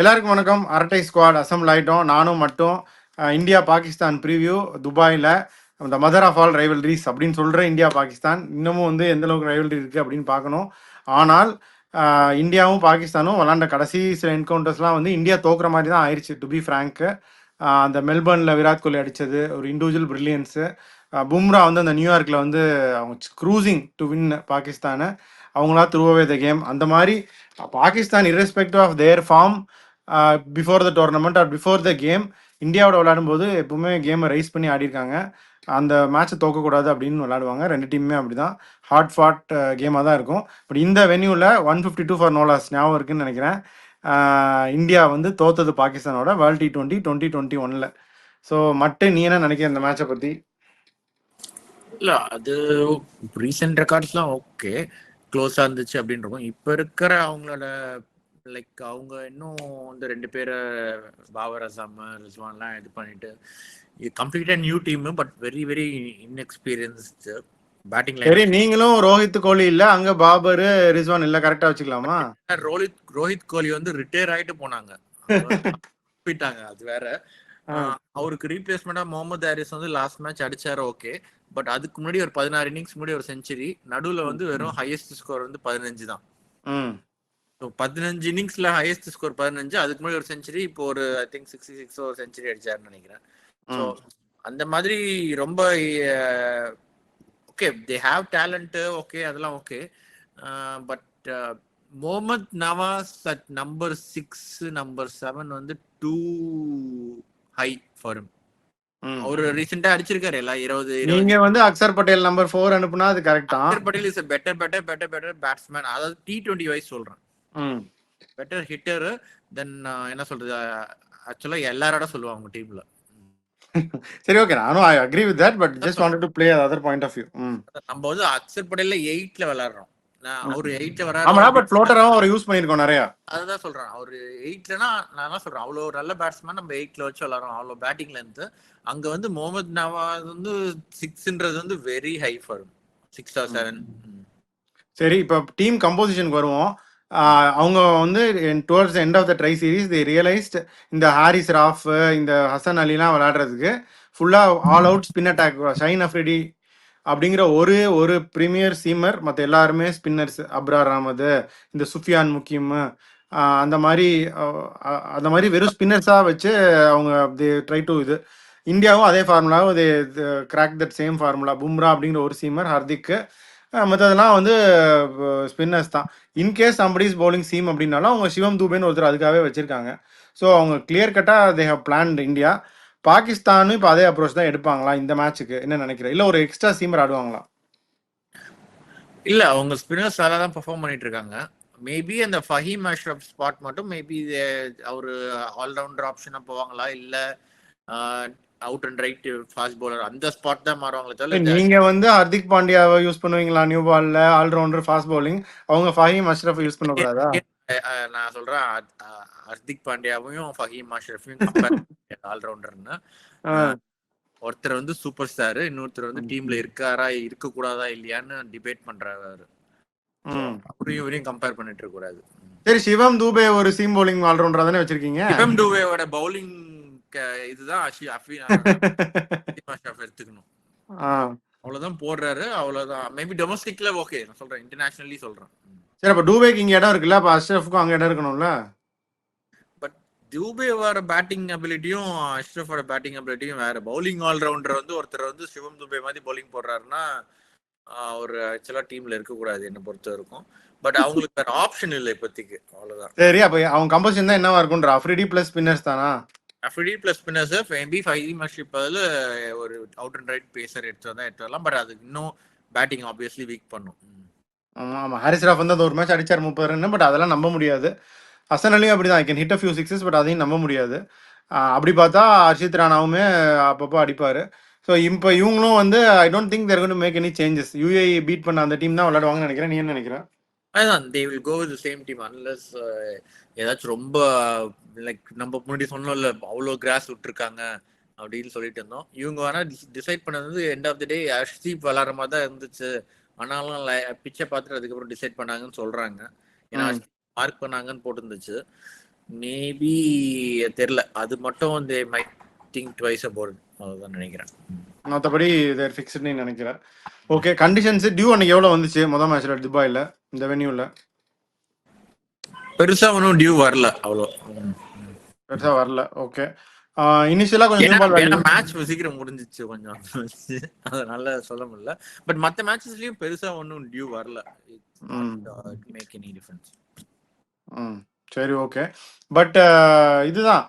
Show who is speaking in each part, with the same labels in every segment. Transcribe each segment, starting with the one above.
Speaker 1: எல்லாருக்கும் வணக்கம். அரட்டை ஸ்குவாட் அசம்பிள் ஆயிட்டோம். நானும் மட்டும் இந்தியா பாகிஸ்தான் ப்ரீவியூ துபாயில் இந்த மதர் ஆஃப் ஆல் ரைவல்ரிஸ் அப்படின்னு சொல்கிற இந்தியா பாகிஸ்தான் இன்னமும் வந்து எந்த அளவுக்கு ரைவல்ரி இருக்குது அப்படின்னு பார்க்கணும். ஆனால் இந்தியாவும் பாகிஸ்தானும் விளாண்ட கடைசி சில என்கவுண்டர்ஸ்லாம் வந்து இந்தியா தோக்குற மாதிரி தான் ஆயிடுச்சு. டு பி ஃப்ரேங்க்கு, அந்த மெல்பர்னில் விராட் கோலி அடித்தது ஒரு இண்டிவிஜுவல் ப்ரில்லியன்ஸு. பும்ரா வந்து அந்த நியூயார்க்கில் வந்து அவங்க க்ரூசிங் டு வின் பாகிஸ்தானை, அவங்களா த்ரூவே த கேம். அந்த மாதிரி Pakistan irrespective of their form before the tournament or before the game இந்தியாவோட விளையாடும்போது எப்பவுமே கேமை ரைஸ் பண்ணி ஆடிருக்காங்க. அந்த மேட்ச்சை தோக்கக்கூடாது அப்படின்னு விளையாடுவாங்க. ரெண்டு டீமுமே அப்படிதான் ஹார்ட் ஃபாட் கேமாக தான் இருக்கும். பட் இந்த வென்யூவில் 152 ஃபார் நோலாஸ் ஞாபகம் இருக்குன்னு நினைக்கிறேன். இந்தியா வந்து தோத்தது பாகிஸ்தானோட வேர்ல்ட் T20 2021. ஸோ நீ என்ன நினைக்கிற இந்த மேட்சை பற்றி?
Speaker 2: இல்லை, அது ரீசெண்ட் ரெக்கார்ட்ஸ்லாம் ஓகே, க்ளோஸாக இருந்துச்சு அப்படின்னு இருக்கும். இப்போ இருக்கிற அவங்களோட லைக் அவங்க இன்னும் இந்த ரெண்டு பேரை பாபர் அசாம் ரிஸ்வான்லாம் இது பண்ணிட்டு கம்ப்ளீட்டாக new team, but very very inexperienced batting
Speaker 1: சரி,
Speaker 2: லைன்.
Speaker 1: நீங்களும் ரோஹித் கோலி இல்லை, அங்கே பாபர் ரிஸ்வான் இல்லை, கரெக்டாக வச்சுக்கலாமா?
Speaker 2: ரோஹித் கோலி வந்து ரிட்டையர் ஆகிட்டு போனாங்க, போயிட்டாங்க, அது வேற. அவருக்கு ரீப்ளேஸ்மெண்டா முகமது ஹாரிஸ் வந்து லாஸ்ட் மேட்ச் அடிச்சாரு, ஓகே. பட் அதுக்கு முன்னாடி ஒரு 16 இன்னிங்ஸ் முன்னாடி ஒரு செஞ்சுரி, நடுவுல வந்து வெறும் ஹையஸ்ட் ஸ்கோர் வந்து 15 தான். 15 இன்னிங்ஸ்ல ஹையஸ்ட் ஸ்கோர் 15, அதுக்கு முன்னாடி ஒரு செஞ்சுரி, இப்போ ஒரு ஐ திங்க் 66 ஒரு செஞ்சுரி அடிச்சாருன்னு நினைக்கிறேன். ஸோ அந்த மாதிரி ரொம்ப okay, they have talent, okay, அதெல்லாம் okay. But Mohammad Nawaz at number 6 number 7 வந்து டூ ஹை ஃபார் ஹிம். அவர் ரீசெண்டா அடிச்சிருக்காரு எல்லாம் 20.
Speaker 1: நீங்க வந்து அக்சர் பட்டேல் நம்பர் 4 அனுப்புனா அது கரெக்ட்டா?
Speaker 2: Axar Patel is a better batsman. அதாவது T20 வைஸ் சொல்றேன். பெட்டர் ஹிட்டர் தென் என்ன சொல்றது, ஆக்சுவலா எல்லாரோட சொல்லுவாங்க டீம்ல.
Speaker 1: சரி, ஓகே, நானும் I agree with that, but just wanted to play other point of view.
Speaker 2: நம்ம வந்து அக்சர் பட்டேல்ல 8ல விளையாடுறோம். அவரு 8ல வராரு.
Speaker 1: ஆமா, பட் ஃப்ளோட்டராவும் அவர் யூஸ் பண்ணிருக்கோம் நிறைய.
Speaker 2: அதுதான் சொல்றேன், அவரு 8லனா நான் என்ன சொல்றேன், அவ்வளவு நல்ல பேட்ஸ்மேன் நம்ம 8ல வச்சு விளையாடுறோம், அவ்வளவு பேட்டிங்ல இருந்து. அங்க வந்து முகமது நவாஸ் வந்து 6ன்றது வந்து வெரி ஹை ஃபார் 6 or 7.
Speaker 1: சரி, இப்போ டீம் கம்போசிஷனுக்கு வருவோம். அவங்க வந்து towards end of the tri series they realised இந்த ஹாரிஸ் ராஃப், இந்த ஹசன் அலிலாம் விளையாடுறதுக்கு ஃபுல்லாக all out spin attack. Shaheen Afridi அப்படிங்கிற ஒரு பிரீமியர் சீமர், மற்ற எல்லாருமே ஸ்பின்னர்ஸ். அப்ரார் அஹமது, இந்த சுஃபியான் முக்கியம், அந்த மாதிரி வெறும் ஸ்பின்னர்ஸாக வச்சு அவங்க தே ட்ரை டு இது. இந்தியாவும் அதே ஃபார்முலாவும் they crack that same formula. Bumrah அப்படிங்கிற ஒரு சீமர், ஹர்திக்கு, மற்றதெல்லாம் வந்து ஸ்பின்னர்ஸ் தான். இன்கேஸ் சம்படிஸ் பவுலிங் சீம் அப்படின்னாலும் அவங்க சிவம் தூபேன்னு ஒருத்தர் அதுக்காகவே வச்சிருக்காங்க. ஸோ அவங்க கிளியர் கட்டாக தே ஹவ் பிளான்ட் இந்தியா. பாகிஸ்தானும் இப்போ அதே அப்ரோச் தான் எடுப்பாங்களா இந்த மேட்சுக்கு, என்ன நினைக்கிறேன்? இல்லை ஒரு எக்ஸ்ட்ரா சீமர் ஆடுவாங்களா?
Speaker 2: இல்லை, அவங்க ஸ்பின்னர்ஸ் நல்லா தான் பெர்ஃபார்ம் பண்ணிட்டு இருக்காங்க. மேபி அந்த ஃபஹீம் அஷ்ரப் ஸ்பாட் மட்டும் மேபி அவரு ஆல்ரவுண்டர் ஆப்ஷனா போவாங்களா, இல்ல out and right fast bowler அந்த ஸ்பாட் தான் மாறுவாங்களே தவிர.
Speaker 1: நீங்க வந்து ஹர்திக் பாண்டியாவை யூஸ் பண்ணுவீங்களா நியூ பால்ல, ஆல்ரவுண்டர் ஃபாஸ்ட் பவுலிங்? அவங்க ஃபஹீம் அஷ்ரஃப் யூஸ் பண்ணக்கூடாதா?
Speaker 2: நான் சொல்றேன், ஹர்திக் பாண்டியாவையும் ஃபஹீம் அஷ்ரஃபையும் ஆல்ரவுண்டர்னு. ஒருத்தர் வந்து சூப்பர் ஸ்டார், இன்னொருத்தர் வந்து டீம்ல இருக்காரா இருக்க கூடாதா இல்லையான்னு டிபேட் பண்றாரு. அவரையும் கம்பேர் பண்ணிட்டு இருக்க கூடாது.
Speaker 1: சரி, சிவம் தூபே ஒரு சீம் பவுலிங் ஆல்ரவுண்டரா தானே வச்சிருக்கீங்க?
Speaker 2: சிவம் தூபேவோட பவுலிங் இதுதான் எடுத்துக்கணும். அவ்வளவுதான் போடுறாரு, அவ்வளவுதான். மேபி டொமஸ்டிக்ல ஓகே, நான் சொல்றேன், இன்டர்நேஷனலி சொல்றேன்.
Speaker 1: சரி, அப்ப டூபேக்கு இங்க இடம் இருக்குல்ல, அப்ப அஷ்ரஃப்க்கும் அங்க இடம் இருக்கணும்ல.
Speaker 2: பட் தூபேவோட பேட்டிங் அபிலிட்டியும் அஷ்ரஃபோட பேட்டிங் அபிலிட்டியும் வேற. பவுலிங் ஆல்ரவுண்டர் வந்து ஒருத்தர் வந்து சிவம் தூபே மாதிரி பவுலிங் போடுறாருன்னா ஒரு ஆக்சுவலா டீம்ல இருக்க கூடாது என்ன பொறுத்த இருக்கும். பட் அவங்களுக்கு வேற ஆப்ஷன் இல்லை இப்போதைக்கு, அவ்வளவுதான்.
Speaker 1: சரி, அப்ப அவங்க கம்போசிஷன் தான் என்னவா இருக்கும்ன்ற? அஃப்ரிடி பிளஸ் ஸ்பின்னர்ஸ் தானா?
Speaker 2: Afridi plus spinners, maybe Faheem Ashraf பதில் ஒரு அவுட் அண்ட் ரைட் பேசர் எடுத்து வரலாம். பட் அது இன்னும் பேட்டிங் ஆப்வியஸ்லி வீக் பண்ணும்.
Speaker 1: ஆமா, ஹாரிஸ் ராஃப் வந்து ஒரு மேட்ச் அடிச்சார் 30 ரன், பட் அதெல்லாம் நம்ப முடியாது. ஹசன் அலியும் அப்படிதான், I can hit a few sixes, but அதையும் நம்ப முடியாது. அப்படி பார்த்தா ஹர்ஷித் ராணாவுமே அப்பப்போ அடிப்பாரு. ஸோ இப்போ இவங்களும் வந்து I don't think they're going to make any changes. UAE beat பண்ண அந்த டீம் தான் விளையாடுவாங்கன்னு நினைக்கிறேன். நீ என்ன நினைக்கிறேன்?
Speaker 2: அதுதான், they will go with the same team unless ஏதாச்சும் ரொம்ப லைக் நம்ம முன்னாடி சொன்னோம்ல, அவ்வளோ கிராஸ் விட்டுருக்காங்க அப்படின்னு சொல்லிட்டு இருந்தோம். இவங்க வேணா டிசைட் பண்ணது வந்து எண்ட் ஆஃப் தி டே ஹர்ஷ்தீப் விளாட்ற மாதிரி தான் இருந்துச்சு. ஆனாலும் பிச்சை பார்த்துட்டு அதுக்கப்புறம் டிசைட் பண்ணாங்கன்னு சொல்றாங்க. ஏன்னா மார்க் பண்ணாங்கன்னு போட்டுருந்துச்சு. மேபி தெரியல, அது மட்டும் வந்து மை திங்க் ட்வைஸ் அபவுட், அதுதான் நினைக்கிறேன்.
Speaker 1: மற்றபடி தேர் ஃபிக்ஸ்டுன்னு நினைக்கிறேன். ஓகே, கண்டிஷன்ஸ் டியூ அன்னைக்கு எவ்வளோ வந்துச்சு முதல் மேட்ச்ல துபாயில் இந்த வென்யூவில்?
Speaker 2: பெருசா ஒன்றும் டியூ வரல அவ்வளோ.
Speaker 1: பெருசா வரல. ஓகே, இனிஷியலா கொஞ்சம் நியூ பால்
Speaker 2: ஏன்னா
Speaker 1: வேல்யூ.
Speaker 2: மேட்ச் சீக்கிரம் முடிஞ்சிச்சு கொஞ்சம், அதனால சொல்ல முடியல. பட் மற்ற மேட்சஸ்லயும் பெருசா ஒன்றும் டியூ வரல. Make any difference.
Speaker 1: சரி, ஓகே. பட் இதுதான்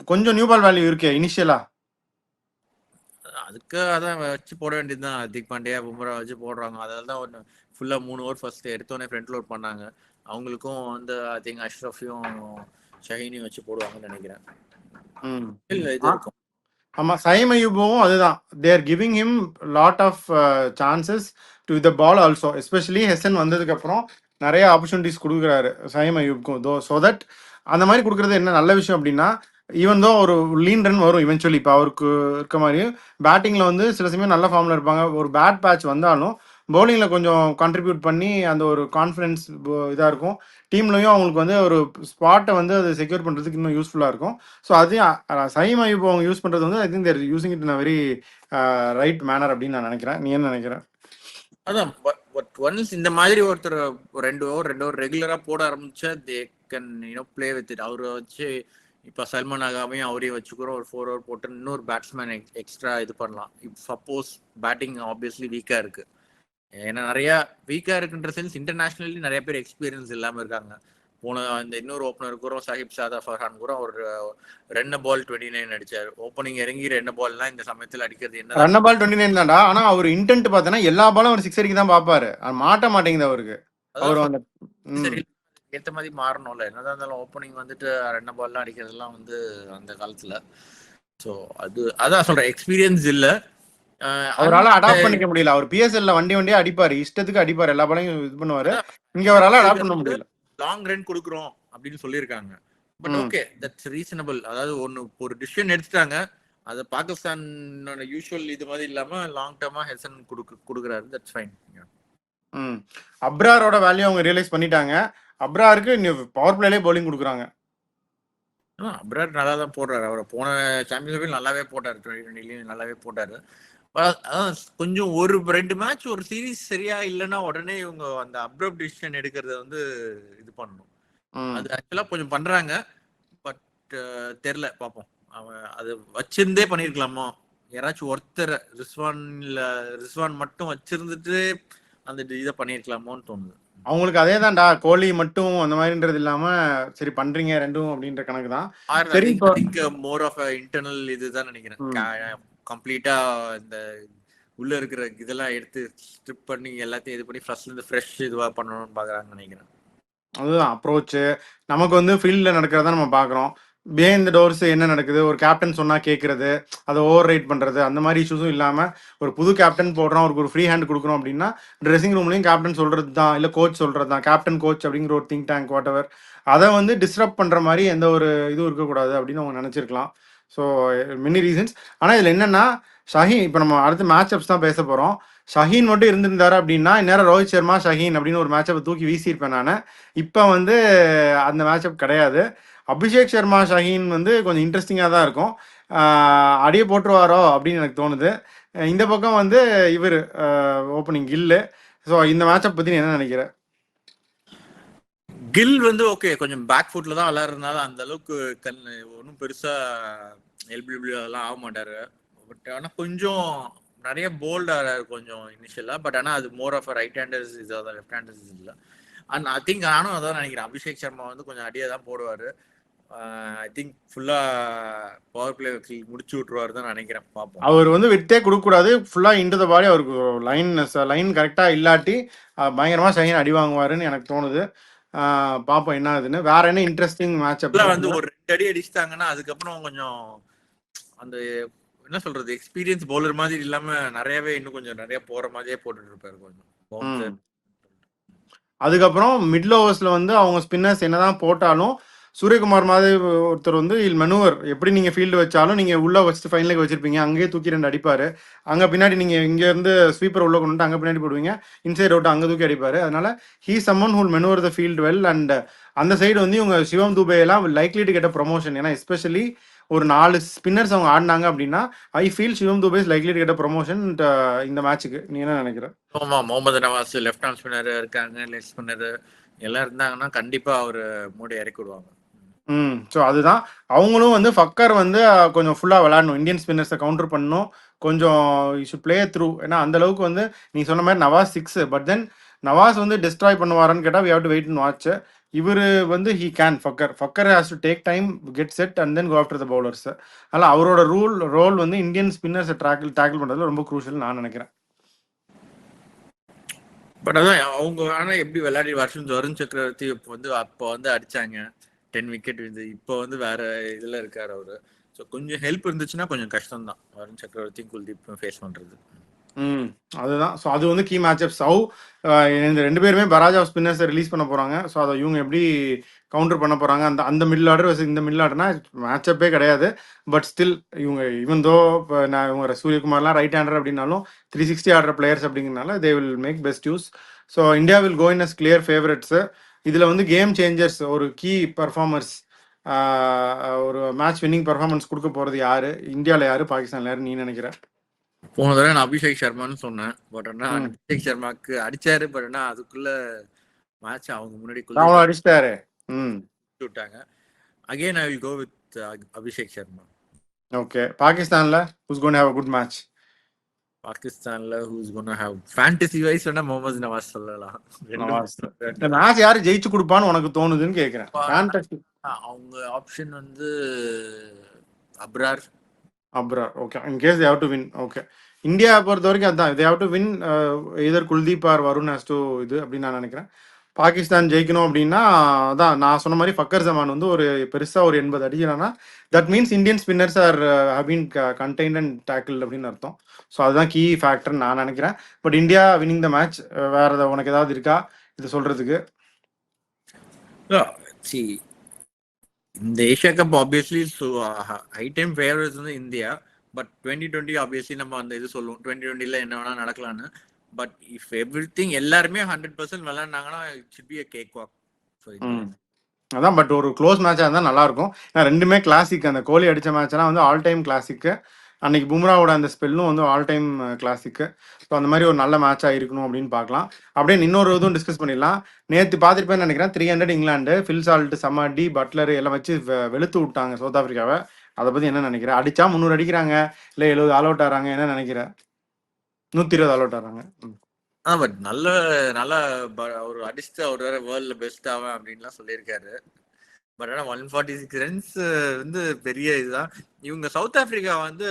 Speaker 1: கொஞ்சம் நியூ பால் வேல்யூ இருக்கே இனிஷியலா.
Speaker 2: அதுக்கு அதான் வச்சு போட வேண்டியதுதான். ஹர்திக் பாண்டியா, பும்ரா வச்சு போடுறாங்க. அதில் தான் ஒன்று ஃபுல்லா 3 ஓவர் ஃபர்ஸ்ட் எடுத்தோடனே ஃப்ரண்ட் லோட் பண்ணாங்க. அவங்களுக்கும் வந்து ஐ திங்க் அஷ்ரஃபையும் ஷஹீனையும் வச்சு போடுவாங்கன்னு நினைக்கிறேன். இல்ல இது இருக்கும்.
Speaker 1: ஆமா, சைம் அயூபும் அதுதான். They're giving him lot of chances to the ball also. Especially Hesson வந்ததுக்கு அப்புறம் நிறைய ஆப்பர்ச்சுனிட்டிஸ் கொடுக்குறாரு சைம் அயூப்க்கும். ஸோ தட் அந்த மாதிரி கொடுக்குறது என்ன நல்ல விஷயம் அப்படின்னா, ஈவன் தோ ஒரு லீன் ரன் வரும் இவென்ச்சுவலி. இப்போ அவருக்கு இருக்க மாதிரி பேட்டிங்கில் வந்து சில சமயம் நல்ல ஃபார்மில் இருப்பாங்க. ஒரு பேட் பேட்ச் வந்தாலும் பவுலிங்கில் கொஞ்சம் கான்ட்ரிபியூட் பண்ணி அந்த ஒரு கான்ஃபிடென்ஸ் இதாக இருக்கும். டீம்லையும் அவங்களுக்கு வந்து ஒரு ஸ்பாட்டை வந்து அதை செக்யூர் பண்ணுறதுக்கு இன்னும் யூஸ்ஃபுல்லாக இருக்கும். ஸோ அதையும் சைம் அயூப் அவங்க யூஸ் பண்ணுறது வந்து I think they're using it in a very right manner அப்படின்னு நான் நினைக்கிறேன். நீ என்ன நினைக்கிற?
Speaker 2: அதான் ஒன்ஸ் இந்த மாதிரி ஒருத்தர் 2 ஓவர் ரெகுலரா போட ஆரம்பிச்சா they can play with it. அவரை வச்சு இப்போ சல்மான் ஆகாமையும் அவரையும் வச்சுக்கிறோம். ஒரு 4 ஓவர் போட்டு இன்னொரு பேட்ஸ்மேன் எக்ஸ்ட்ரா இது பண்ணலாம். இப்போ சப்போஸ் பேட்டிங் ஆப்வியஸ்லி வீக்கா இருக்கு. ஏன்னா நிறைய வீக்கா இருக்குன்ற சென்ஸ் இன்டர்நேஷனலி நிறைய பேர் எக்ஸ்பீரியன்ஸ் இல்லாம இருக்காங்க. போன அந்த இன்னொரு ஓப்பனர் கூட சாஹிப் சாதா ஃபர்ஹான் கூட ஒரு 2 பால் 29 அடிச்சாரு. ஓப்பனிங் இறங்கி 2 பால்லாம் இந்த சமயத்தில் அடிக்கிறது என்ன?
Speaker 1: 2 பால் 29 தான்டா. ஆனா அவர் இன்டென்ட் பார்த்தனா எல்லா பாலும் ஒரு 6 அடிக்க தான் பார்ப்பாரு. மாட்ட மாட்டேங்குது அவருக்கு. அவர் அந்த
Speaker 2: சரி, ஏத்த மாதிரி மாறணும்ல. என்னதான் இருந்தாலும் ஓப்பனிங் வந்துட்டு 2 பால்லாம் அடிக்கிறதுலாம் வந்து அந்த காலத்துல. ஸோ அதான் சொல்றேன், எக்ஸ்பீரியன்ஸ் இல்ல.
Speaker 1: அவரால் அடாப்ட் பண்ணிக்க முடியல. அவர் பிஎஸ்எல்ல வண்டியா அடிப்பாரு, இஷ்டத்துக்கு அடிப்பாரு, எல்லா பாலையும் இது பண்ணுவாரு. இங்க அவரால் அடாப்ட் பண்ண முடியல.
Speaker 2: லாங் ரன் கொடுக்குறோம் அப்படின்னு சொல்லியிருக்காங்க. But okay, that's reasonable. அதாவது ஒரு டிசிஷன் எடுத்துட்டாங்க. அது பாகிஸ்தான் யூஷுவல் இது மாதிரி இல்லாம லாங் டர்மா ஹெசன் கொடுக்குறாரு. That's fine.
Speaker 1: அப்ராரோட வேல்யூ அவங்க ரியலைஸ் பண்ணிட்டாங்க. அப்ராருக்கு பவர் பிளேலே பவுலிங் கொடுக்குறாங்க.
Speaker 2: அப்ரார் நல்லா தான் போடுறாரு. அவரை போன சாம்பியன்ஷிப் நல்லாவே போட்டாரு. 2020 நல்லாவே போட்டாரு. கொஞ்சம் ஒரு 2 மேட்ச் ஒரு சீரீஸ் சரியா இல்லைன்னா உடனே இவங்க அந்த அப்ரப்ட் டிசிஷன் எடுக்கிறத வந்து இது பண்ணணும். அது ஆக்சுவலா கொஞ்சம் பண்றாங்க. பட் தெரியல, பார்ப்போம். அவன் அது வச்சிருந்தே பண்ணிருக்கலாமோ. யாராச்சும் ஒருத்தர் ரிஸ்வான் மட்டும் வச்சிருந்துட்டு அந்த இதை பண்ணிருக்கலாமோன்னு தோணுது.
Speaker 1: அவங்களுக்கு அதே தான்டா, கோலி மட்டும் அந்த மாதிரின்றது இல்லாம சரி பண்றீங்க ரெண்டும் அப்படின்ற கணக்கு தான். சரி,
Speaker 2: மோர் ஆஃப் இன்டர்னல் இதுதான் நினைக்கிறேன். கம்ப்ளீட்டா இந்த உள்ள இருக்கிற இதெல்லாம் எடுத்து ஸ்ட்ரிப் பண்ணி எல்லாத்தையும் இது பண்ணி ஃபர்ஸ்ட்ல இருந்து ஃப்ரெஷ் இதுவா பண்ணணும்னு பாக்குறாங்கன்னு நினைக்கிறேன்.
Speaker 1: அதுதான் அப்ரோச். நமக்கு வந்து ஃபீல்டில் நடக்கிறதா நம்ம பார்க்குறோம். பிஹைண்ட் த டோர்ஸ் என்ன நடக்குது, ஒரு கேப்டன் சொன்னால் கேட்குறது, அதை ஓவர் ரைட் பண்ணுறது, அந்த மாதிரி இஷ்யூஸும் இல்லாமல் ஒரு புது கேப்டன் போடுறோம், அவருக்கு ஒரு ஃப்ரீ ஹேண்ட் கொடுக்குறோம் அப்படின்னா ட்ரெஸ்ஸிங் ரூம்லையும் கேப்டன் சொல்கிறது தான், இல்லை கோச் சொல்கிறது தான், கேப்டன் கோச் அப்படிங்கிற ஒரு திங்க் டேங்க் வாட் எவர், அதை வந்து டிஸ்டர்ப் பண்ணுற மாதிரி எந்த ஒரு இதுவும் இருக்கக்கூடாது அப்படின்னு அவங்க நினச்சிருக்கலாம். So many reasons. ஆனால் இதில் என்னென்னா ஷஹீன், இப்போ நம்ம அடுத்து மேட்ச் அப்ஸ் தான் பேச போகிறோம். ஷஹீன் மட்டும் இருந்திருந்தாரு அப்படின்னா இந்நேரம் ரோஹித் சர்மா ஷஹீன் அப்படின்னு ஒரு மேட்சப்பை தூக்கி வீசியிருப்பேன் நான். இப்போ வந்து அந்த மேட்சப் கிடையாது. அபிஷேக் சர்மா ஷஹீன் வந்து கொஞ்சம் இன்ட்ரெஸ்டிங்காக தான் இருக்கும். அடியே போட்டுருவாரோ அப்படின்னு எனக்கு தோணுது. இந்த பக்கம் வந்து இவர் ஓப்பனிங் கில்லு. ஸோ இந்த மேட்சப் பற்றி என்ன நினைக்கிற?
Speaker 2: கில் வந்து ஓகே, கொஞ்சம் பேக் ஃபுட்ல தான் விளையாடுறதுனால அந்த அளவுக்கு ஒன்றும் பெருசா எல்பிடபிள்யூ அதெல்லாம் ஆக மாட்டாரு. பட் ஆனால் கொஞ்சம் நிறைய போல்டா கொஞ்சம் இனிஷியலா. பட் ஆனால் அது மோர் ஆஃப் ரைட் ஹேண்டர்ஸ் இது, லெஃப்ட் ஹேண்டர்ஸ் இல்லை. அண்ட் ஐ திங்க் நானும் அதான் நினைக்கிறேன், அபிஷேக் சர்மா வந்து கொஞ்சம் அடியாக தான் போடுவாரு. ஐ திங்க் ஃபுல்லா பவர் பிளே முடிச்சு விட்டுருவாரு தான் நினைக்கிறேன். பார்ப்போம்.
Speaker 1: அவர் வந்து விட்டே கொடுக்கக்கூடாது, ஃபுல்லாக இன்டு த பாடி. அவருக்கு லைன் கரெக்டாக இல்லாட்டி பயங்கரமாக ஷஹீன் அடி வாங்குவாருன்னு எனக்கு தோணுது. பார்ப்போம் என்ன ஆகுதுன்னு. வேற என்ன இன்ட்ரெஸ்டிங் மேட்ச்
Speaker 2: வந்து ஒரு 2 அடி அடிச்சிட்டாங்கன்னா அதுக்கப்புறம் கொஞ்சம் அந்த என்ன சொல்றது, எக்ஸ்பீரியன்ஸ் பவுலர் மாதிரி இல்லாம நிறையவே இன்னும் கொஞ்சம் நிறைய போற மாதிரியே போட்டுட்டு இருப்பாரு கொஞ்சம்.
Speaker 1: அதுக்கப்புறம் மிடில் ஓவர்ஸ்ல வந்து அவங்க ஸ்பின்னர்ஸ் என்னதான் போட்டாலும் சூரியகுமார் மாதிரி ஒருத்தர் வந்து இல் மெனுவர் எப்படி நீங்கள் ஃபீல்டு வச்சாலும் நீங்கள் உள்ளே வச்சுட்டு ஃபைனலுக்கு வச்சிருப்பீங்க, அங்கேயே தூக்கி 2 அடிப்பார். அங்கே பின்னாடி நீங்கள் இங்கேருந்து ஸ்வீப்பர் உள்ளே கொண்டு அங்கே பின்னாடி போடுவீங்க, இன்சைட் அவுட் அங்கே தூக்கி அடிப்பார். அதனால he summon who'll manoeuvre the field well. And அந்த சைடு வந்து இவங்க சிவம் துபே எல்லாம் likely to get a promotion. ஏன்னா எஸ்பெஷலி ஒரு 4 ஸ்பின்னர்ஸ் அவங்க ஆடினாங்க அப்படின்னா I feel Shivam Dube is likely to get a promotion இந்த மேட்ச்சுக்கு. நீ என்ன நினைக்கிற?
Speaker 2: ஆமா, Mohammad Nawaz left hand spinner இருக்காங்க, லெஃப்ட் ஸ்பின்னர் எல்லாம் இருந்தாங்கன்னா கண்டிப்பா அவர் மூடி இறக்கி விடுவாங்க.
Speaker 1: ஸோ அதுதான் அவங்களும் வந்து ஃபக்கர் வந்து கொஞ்சம் ஃபுல்லாக விளாடணும், இந்தியன் ஸ்பின்னர்ஸை கவுண்டர் பண்ணணும், கொஞ்சம் யூ ஷுட் பிளே த்ரூ. ஏன்னா அந்த அளவுக்கு வந்து நீ சொன்ன மாதிரி நவாஸ் 6, பட் தென் நவாஸ் வந்து டிஸ்ட்ராய் பண்ணுவாரான்னு கேட்டால் we have to wait and watch. இவர் வந்து he can Fakhar has to take time, get set and then go after the bowlers. அதனால் அவரோட ரோல் வந்து இந்தியன் ஸ்பின்னர்ஸை டேக்கிள் பண்ணுறதுல ரொம்ப க்ரூஷியல் நான் நினைக்கிறேன்.
Speaker 2: பட் அதான் அவங்க ஆனால் எப்படி விளையாடி வருண் சக்கரவர்த்தி இப்போ வந்து அப்போ வந்து அடிச்சாங்க 10 விக்கெட் வந்து, இப்போ வந்து வேற இதில் இருக்காரு அவரு. ஸோ கொஞ்சம் ஹெல்ப் இருந்துச்சுன்னா கொஞ்சம் கஷ்டம் தான் வருண் சக்கரவர்த்தியும் குல்தீப்பும் ஃபேஸ் பண்ணுறது.
Speaker 1: அதுதான். ஸோ அது வந்து கீ மேட்சப். இந்த 2 பேருமே பராஜ் ஆஃப் ஸ்பின்னர்ஸை ரிலீஸ் பண்ண போகிறாங்க. ஸோ அதை இவங்க எப்படி கவுண்டர் பண்ண போகிறாங்க, அந்த மிடில் ஆர்டர் இந்த மிடில் ஆர்டர்னா மேட்சப்பே கிடையாது. பட் ஸ்டில் இவங்க ஈவன் தோ இப்போ நான் இவங்க சூரியகுமார்லாம் ரைட் ஹேண்டர் அப்படின்னாலும் 360 ஆடுற பிளேயர்ஸ் அப்படிங்கிறனால they will make best use. So India will go in as clear favourites. இதில் வந்து கேம் சேஞ்சர்ஸ், ஒரு கீ பர்ஃபார்மர்ஸ், ஒரு மேட்ச் வின்னிங் பர்ஃபார்மன்ஸ் கொடுக்க போகிறது யார், இந்தியாவில் யார், பாகிஸ்தானில் யார் நீ நினைக்கிற?
Speaker 2: போன தடவை நான் அபிஷேக் சர்மான்னு சொன்னேன். பட் ஆனால் அபிஷேக் சர்மாக்கு அடிச்சாரு. பட் ஆனால் அதுக்குள்ள மேட்ச் அவங்க முன்னாடி
Speaker 1: அடிச்சிட்டாரு
Speaker 2: விட்டாங்க. Again I will go with Abhishek Sharma.
Speaker 1: Okay. பாகிஸ்தான்ல who's going to have a good match?
Speaker 2: பாகிஸ்தான்ல who's going to have fantasy wise சொன்னா முகமது நவாஸ் சொல்லலாம்.
Speaker 1: இந்த மேட்ச் யாரு ஜெயிச்சு கொடுப்பான்னு உனக்கு தோணுதுன்னு கேக்குறேன். ஃபேண்டசி
Speaker 2: அவங்க ஆப்ஷன் வந்து Abrar.
Speaker 1: Okay. In case they have to win. Okay. India பொறுத்த வரைக்கும் அதான், they have to win either Kuldeep or Varun has to இது அப்படின்னு நான் நினைக்கிறேன். பாகிஸ்தான் ஜெயிக்கணும் அப்படின்னா அதான் நான் சொன்ன மாதிரி ஃபக்கர் ஜமான் வந்து ஒரு பெருசாக ஒரு 80 அடிக்கிறான்னா that means Indian spinners are have been contained and tackle அப்படின்னு அர்த்தம். ஸோ அதுதான் கீ ஃபேக்டர் நான் நினைக்கிறேன். But India winning the match. வேற உனக்கு ஏதாவது இருக்கா இது சொல்றதுக்கு?
Speaker 2: இந்த Asia cup obviously high time favourites வந்து இந்தியா. பட் 2020 ஆப்வியஸ்லி நம்ம அந்த இது சொல்லுவோம் 2020ல என்ன வேணா நடக்கலான்னு. பட் இஃப் எவ்ரிதிங் எல்லாருமே 100% விளையாடுனாங்கன்னா it should be a cakewalk.
Speaker 1: அதான். பட் ஒரு க்ளோஸ் மேட்சாக இருந்தால் நல்லா இருக்கும். ஏன்னா ரெண்டுமே கிளாசிக். அந்த கோலி அடித்த மேட்ச்லாம் வந்து ஆல் டைம் கிளாசிக்கு. அன்னைக்கு பும்ராவோட அந்த ஸ்பெல்லும் வந்து ஆல் டைம் கிளாசிக்கு. ஸோ அந்த மாதிரி ஒரு நல்ல மேட்சாக இருக்கணும் அப்படின்னு பார்க்கலாம். அப்படியே இன்னொரு இதுவும் டிஸ்கஸ் பண்ணிடலாம். நேற்று பார்த்துருப்பேன்னு நினைக்கிறேன் 300 இங்கிலாந்து, ஃபில் சால்ட், சமாடி, பட்லர் எல்லாம் வச்சு வெளுத்து விட்டாங்க சவுத் ஆஃப்ரிக்காவை. அதை பற்றி என்ன நினைக்கிறேன்? அடிச்சா 300 அடிக்கிறாங்க, இல்லை 70 ஆல் அவுட் ஆகிறாங்க, என்ன நினைக்கிறேன்? 120 ஆல் அவுட் ஆகிறாங்க.
Speaker 2: பட் நல்ல ஒரு அடிச்சுட்டு அவர் வேற வேர்ல்ட்ல பெஸ்ட் ஆவேன் அப்படின்லாம் சொல்லியிருக்காரு. பட் ஆனால் 146 ரன்ஸ் வந்து பெரிய இதுதான். இவங்க சவுத் ஆப்பிரிக்கா வந்து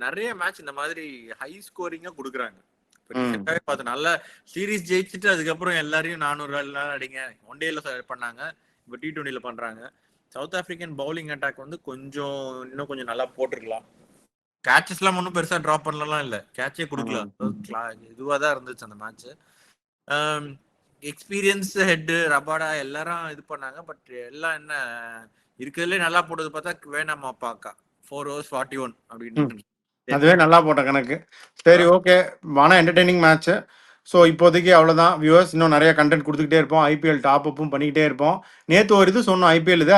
Speaker 2: நிறைய மேட்ச் இந்த மாதிரி ஹை ஸ்கோரிங்கா கொடுக்குறாங்க. பார்த்து நல்ல சீரீஸ் ஜெயிச்சுட்டு அதுக்கப்புறம் எல்லாரையும் 400 ரன் அடிங்க ஒன் டேல பண்ணாங்க. இப்போ T20ல பண்றாங்க. சவுத் ஆப்பிரிக்கன் பவுலிங் அட்டாக் வந்து இன்னும் கொஞ்சம் நல்லா போட்டிருக்கலாம். கேட்சஸ் எல்லாம் ஒன்றும் பெருசா டிராப் பண்ணலாம் இல்ல, கேட்சே கொடுக்கலாம். இதுவா தான் இருந்துச்சு அந்த மேட்ச். எக்ஸ்பீரியன்ஸ் ஹெட் ரபாடா எல்லாரும் இது பண்ணாங்க. பட் எல்லாம் என்ன இருக்கிறதுலே நல்லா போட்டது பார்த்தா வேணாமா பாக்கா 4 overs 41 அப்படின்னு
Speaker 1: அதுவே நல்லா போட்ட கணக்கு. சரி, ஓகே. ஆனால் என்டர்டெய்னிங் மேட்ச். ஸோ இப்போதைக்கு அவ்வளோதான் வியூவர்ஸ். இன்னும் நிறைய கண்டென்ட் கொடுத்துக்கிட்டே இருப்போம். ஐபிஎல் டாப் அப்பும் பண்ணிக்கிட்டே இருப்போம். நேற்று ஒரு இது சொன்னோம் ஐபிஎல் இது,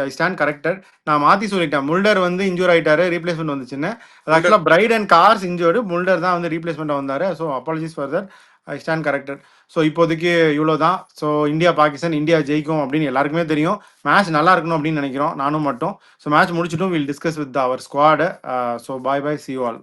Speaker 1: ஐ ஸ்டாண்ட் கரெக்டட். நான் மாற்றி சொல்லிட்டேன். முல்டர் வந்து இன்ஜூர் ஆகிட்டாரு, ரீப்ளேஸ்மெண்ட் வந்துச்சுன்னு. அது ஆக்சுவலாக Bryde and Carse injured, Mulder தான் வந்து ரீப்ளேஸ்மெண்ட் வந்தார். So apologies for that, I stand corrected. So இப்போதைக்கு இவ்வளோ தான். ஸோ பாகிஸ்தான் இந்தியா ஜெயிக்கும் அப்படின்னு எல்லாருக்குமே தெரியும். மேட்ச் நல்லா இருக்கணும் அப்படின்னு நினைக்கிறோம் நானும் மட்டும். ஸோ மேட்ச் முடிச்சிட்டும் will discuss with our squad. So bye see you all.